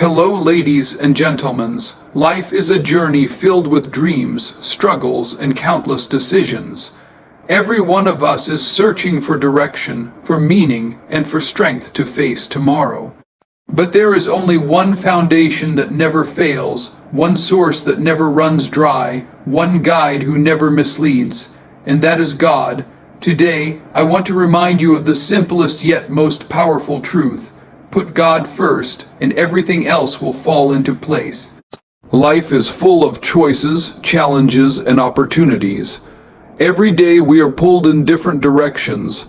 Hello, ladies and gentlemen. Life is a journey filled with dreams, struggles, and countless decisions. Every one of us is searching for direction, for meaning, and for strength to face tomorrow. But there is only one foundation that never fails, one source that never runs dry, one guide who never misleads, and that is God. Today, I want to remind you of the simplest yet most powerful truth. Put God first, and everything else will fall into place. Life is full of choices, challenges, and opportunities. Every day we are pulled in different directions,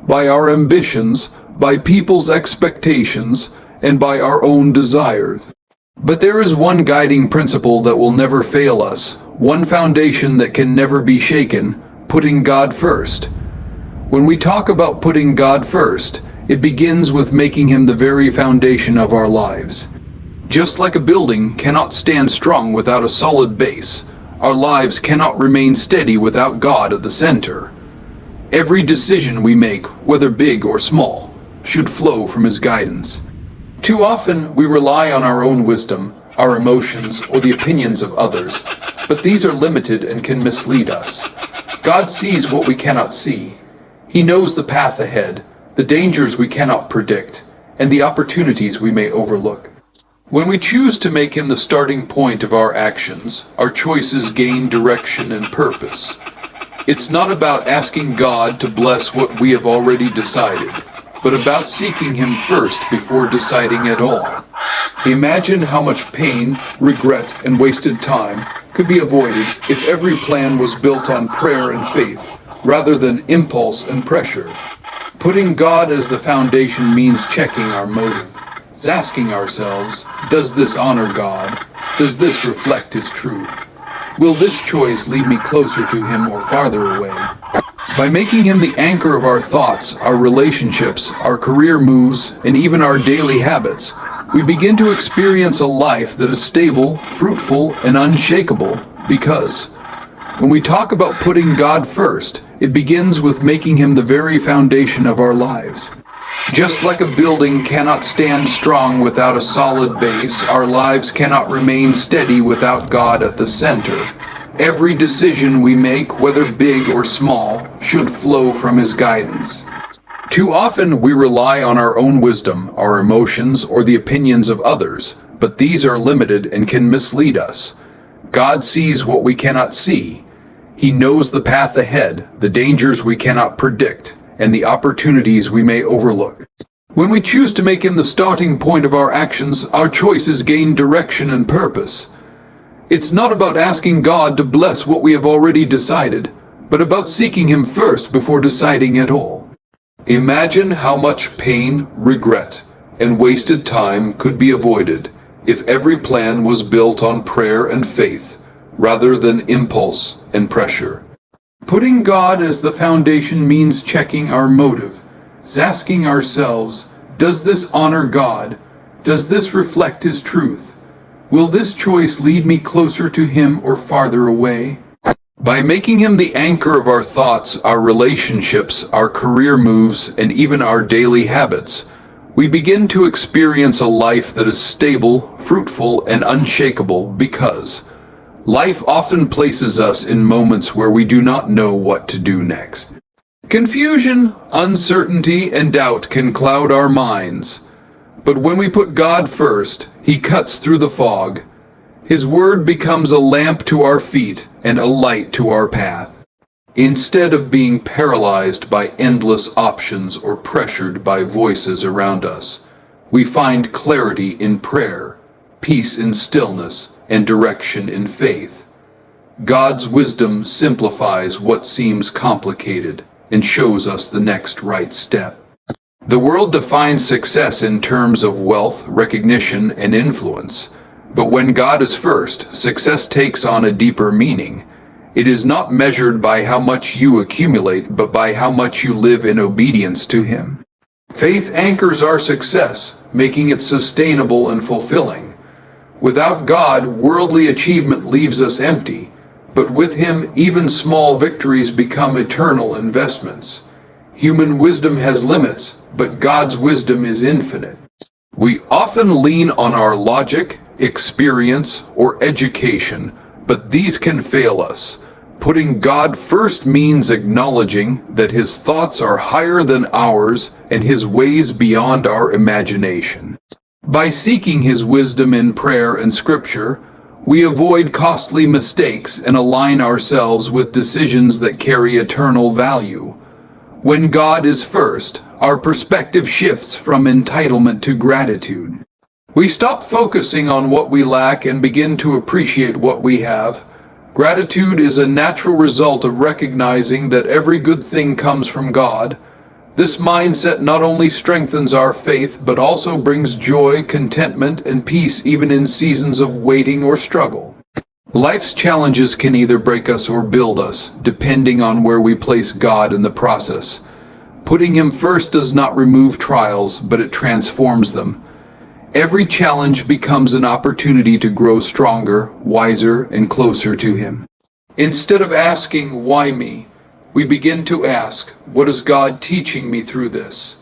by our ambitions, by people's expectations, and by our own desires. But there is one guiding principle that will never fail us, one foundation that can never be shaken: putting God first. When we talk about putting God first, it begins with making Him the very foundation of our lives. Just like a building cannot stand strong without a solid base, our lives cannot remain steady without God at the center. Every decision we make, whether big or small, should flow from His guidance. Too often we rely on our own wisdom, our emotions, or the opinions of others, but these are limited and can mislead us. God sees what we cannot see. He knows the path ahead, the dangers we cannot predict, and the opportunities we may overlook. When we choose to make Him the starting point of our actions, our choices gain direction and purpose. It's not about asking God to bless what we have already decided, but about seeking Him first before deciding at all. Imagine how much pain, regret, and wasted time could be avoided if every plan was built on prayer and faith, rather than impulse and pressure. Putting God as the foundation means checking our motive, asking ourselves, does this honor God? Does this reflect His truth? Will this choice lead me closer to Him or farther away? By making Him the anchor of our thoughts, our relationships, our career moves, and even our daily habits, we begin to experience a life that is stable, fruitful, and unshakable. Because when we talk about putting God first, it begins with making Him the very foundation of our lives. Just like a building cannot stand strong without a solid base, our lives cannot remain steady without God at the center. Every decision we make, whether big or small, should flow from His guidance. Too often we rely on our own wisdom, our emotions, or the opinions of others, but these are limited and can mislead us. God sees what we cannot see. He knows the path ahead, the dangers we cannot predict, and the opportunities we may overlook. When we choose to make Him the starting point of our actions, our choices gain direction and purpose. It's not about asking God to bless what we have already decided, but about seeking Him first before deciding at all. Imagine how much pain, regret, and wasted time could be avoided if every plan was built on prayer and faith, rather than impulse and pressure. Putting God as the foundation means checking our motive, asking ourselves, does this honor God? Does this reflect His truth? Will this choice lead me closer to Him or farther away? By making Him the anchor of our thoughts, our relationships, our career moves, and even our daily habits, we begin to experience a life that is stable, fruitful, and unshakable. Because life often places us in moments where we do not know what to do next. Confusion, uncertainty, and doubt can cloud our minds. But when we put God first, He cuts through the fog. His word becomes a lamp to our feet and a light to our path. Instead of being paralyzed by endless options or pressured by voices around us, we find clarity in prayer, peace in stillness, and direction in faith. God's wisdom simplifies what seems complicated and shows us the next right step. The world defines success in terms of wealth, recognition, and influence. But when God is first, success takes on a deeper meaning. It is not measured by how much you accumulate, but by how much you live in obedience to Him. Faith anchors our success, making it sustainable and fulfilling. Without God, worldly achievement leaves us empty, but with Him, even small victories become eternal investments. Human wisdom has limits, but God's wisdom is infinite. We often lean on our logic, experience, or education, but these can fail us. Putting God first means acknowledging that His thoughts are higher than ours and His ways beyond our imagination. By seeking His wisdom in prayer and Scripture, we avoid costly mistakes and align ourselves with decisions that carry eternal value. When God is first, our perspective shifts from entitlement to gratitude. We stop focusing on what we lack and begin to appreciate what we have. Gratitude is a natural result of recognizing that every good thing comes from God. This mindset not only strengthens our faith, but also brings joy, contentment, and peace even in seasons of waiting or struggle. Life's challenges can either break us or build us, depending on where we place God in the process. Putting Him first does not remove trials, but it transforms them. Every challenge becomes an opportunity to grow stronger, wiser, and closer to Him. Instead of asking, "Why me?" we begin to ask, "What is God teaching me through this?"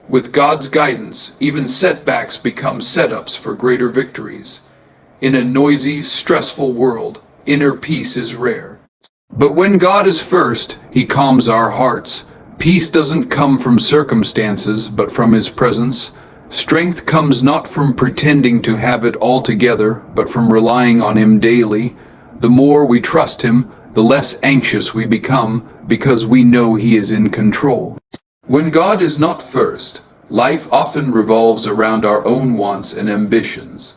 With God's guidance, even setbacks become setups for greater victories. In a noisy, stressful world, inner peace is rare. But when God is first, He calms our hearts. Peace doesn't come from circumstances, but from His presence. Strength comes not from pretending to have it all together, but from relying on Him daily. The more we trust Him, the less anxious we become, because we know He is in control. When God is not first, life often revolves around our own wants and ambitions.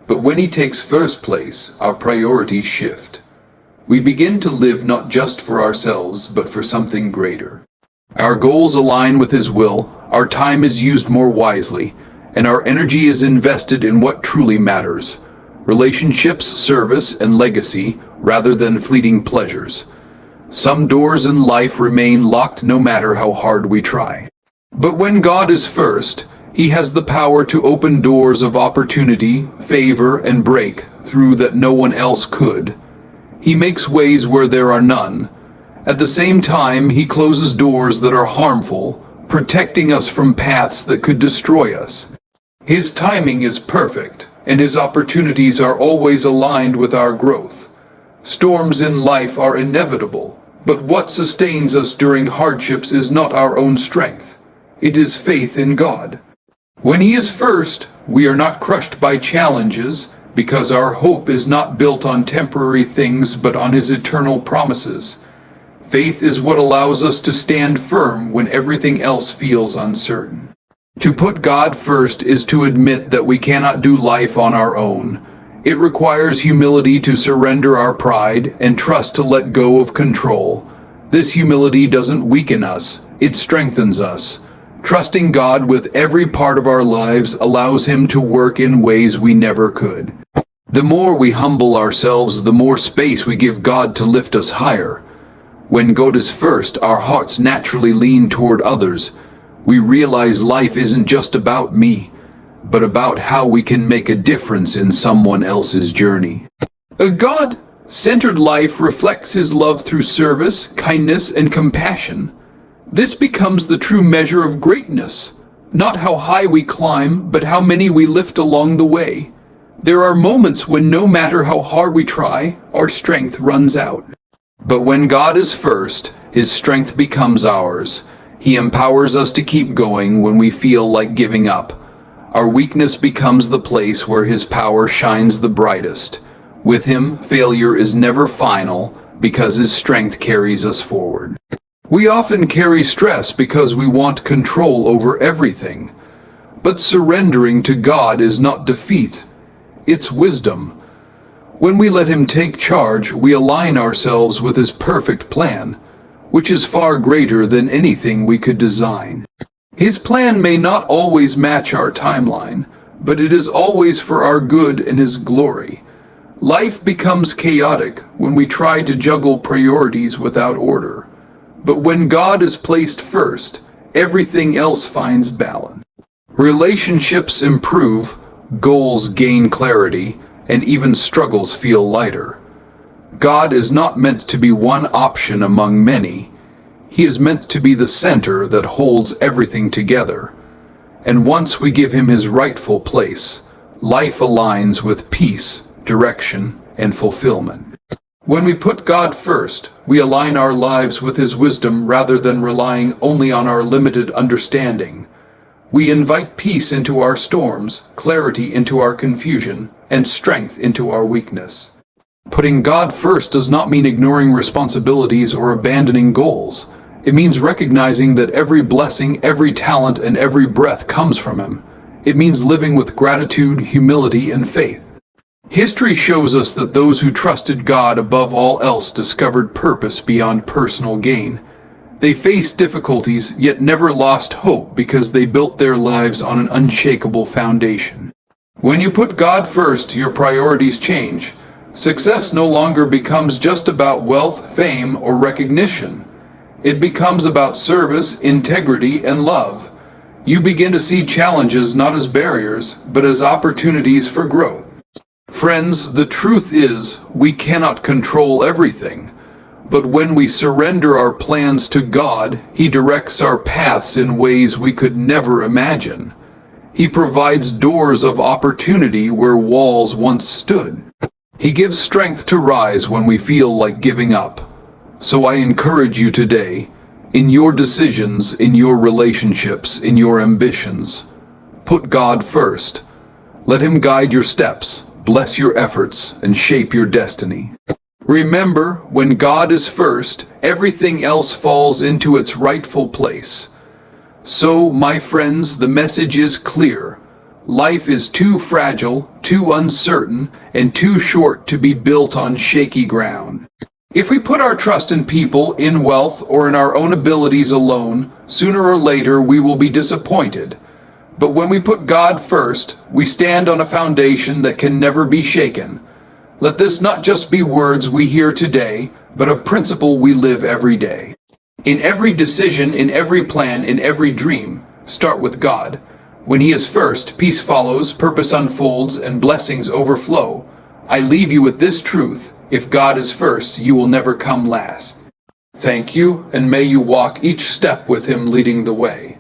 But when He takes first place, our priorities shift. We begin to live not just for ourselves, but for something greater. Our goals align with His will, our time is used more wisely, and our energy is invested in what truly matters: relationships, service, and legacy, rather than fleeting pleasures. Some doors in life remain locked no matter how hard we try. But when God is first, He has the power to open doors of opportunity, favor, and breakthrough that no one else could. He makes ways where there are none. At the same time, He closes doors that are harmful, protecting us from paths that could destroy us. His timing is perfect, and His opportunities are always aligned with our growth. Storms in life are inevitable, but what sustains us during hardships is not our own strength. It is faith in God. When He is first, we are not crushed by challenges, because our hope is not built on temporary things but on His eternal promises. Faith is what allows us to stand firm when everything else feels uncertain. To put God first is to admit that we cannot do life on our own. It requires humility to surrender our pride and trust to let go of control. This humility doesn't weaken us, it strengthens us. Trusting God with every part of our lives allows Him to work in ways we never could. The more we humble ourselves, the more space we give God to lift us higher. When God is first, our hearts naturally lean toward others. We realize life isn't just about me, but about how we can make a difference in someone else's journey. A God-centered life reflects His love through service, kindness, and compassion. This becomes the true measure of greatness, not how high we climb, but how many we lift along the way. There are moments when no matter how hard we try, our strength runs out. But when God is first, His strength becomes ours. He empowers us to keep going when we feel like giving up. Our weakness becomes the place where His power shines the brightest. With Him, failure is never final because His strength carries us forward. We often carry stress because we want control over everything. But surrendering to God is not defeat, it's wisdom. When we let Him take charge, we align ourselves with His perfect plan, which is far greater than anything we could design. His plan may not always match our timeline, but it is always for our good and His glory. Life becomes chaotic when we try to juggle priorities without order. But when God is placed first, everything else finds balance. Relationships improve, goals gain clarity, and even struggles feel lighter. God is not meant to be one option among many. He is meant to be the center that holds everything together. And once we give him his rightful place, life aligns with peace, direction, and fulfillment. When we put God first, we align our lives with his wisdom rather than relying only on our limited understanding. We invite peace into our storms, clarity into our confusion, and strength into our weakness. Putting God first does not mean ignoring responsibilities or abandoning goals. It means recognizing that every blessing, every talent, and every breath comes from him. It means living with gratitude, humility, and faith. History shows us that those who trusted God above all else discovered purpose beyond personal gain. They faced difficulties, yet never lost hope because they built their lives on an unshakable foundation. When you put God first, your priorities change. Success no longer becomes just about wealth, fame, or recognition. It becomes about service, integrity, and love. You begin to see challenges not as barriers, but as opportunities for growth. Friends, the truth is, we cannot control everything. But when we surrender our plans to God, he directs our paths in ways we could never imagine. He provides doors of opportunity where walls once stood. He gives strength to rise when we feel like giving up. So I encourage you today, in your decisions, in your relationships, in your ambitions, put God first. Let him guide your steps, bless your efforts, and shape your destiny. Remember, when God is first, everything else falls into its rightful place. So, my friends, the message is clear. Life is too fragile, too uncertain, and too short to be built on shaky ground. If we put our trust in people, in wealth, or in our own abilities alone, sooner or later we will be disappointed. But when we put God first, we stand on a foundation that can never be shaken. Let this not just be words we hear today, but a principle we live every day. In every decision, in every plan, in every dream, start with God. When he is first, peace follows, purpose unfolds, and blessings overflow. I leave you with this truth: if God is first, you will never come last. Thank you, and may you walk each step with him leading the way.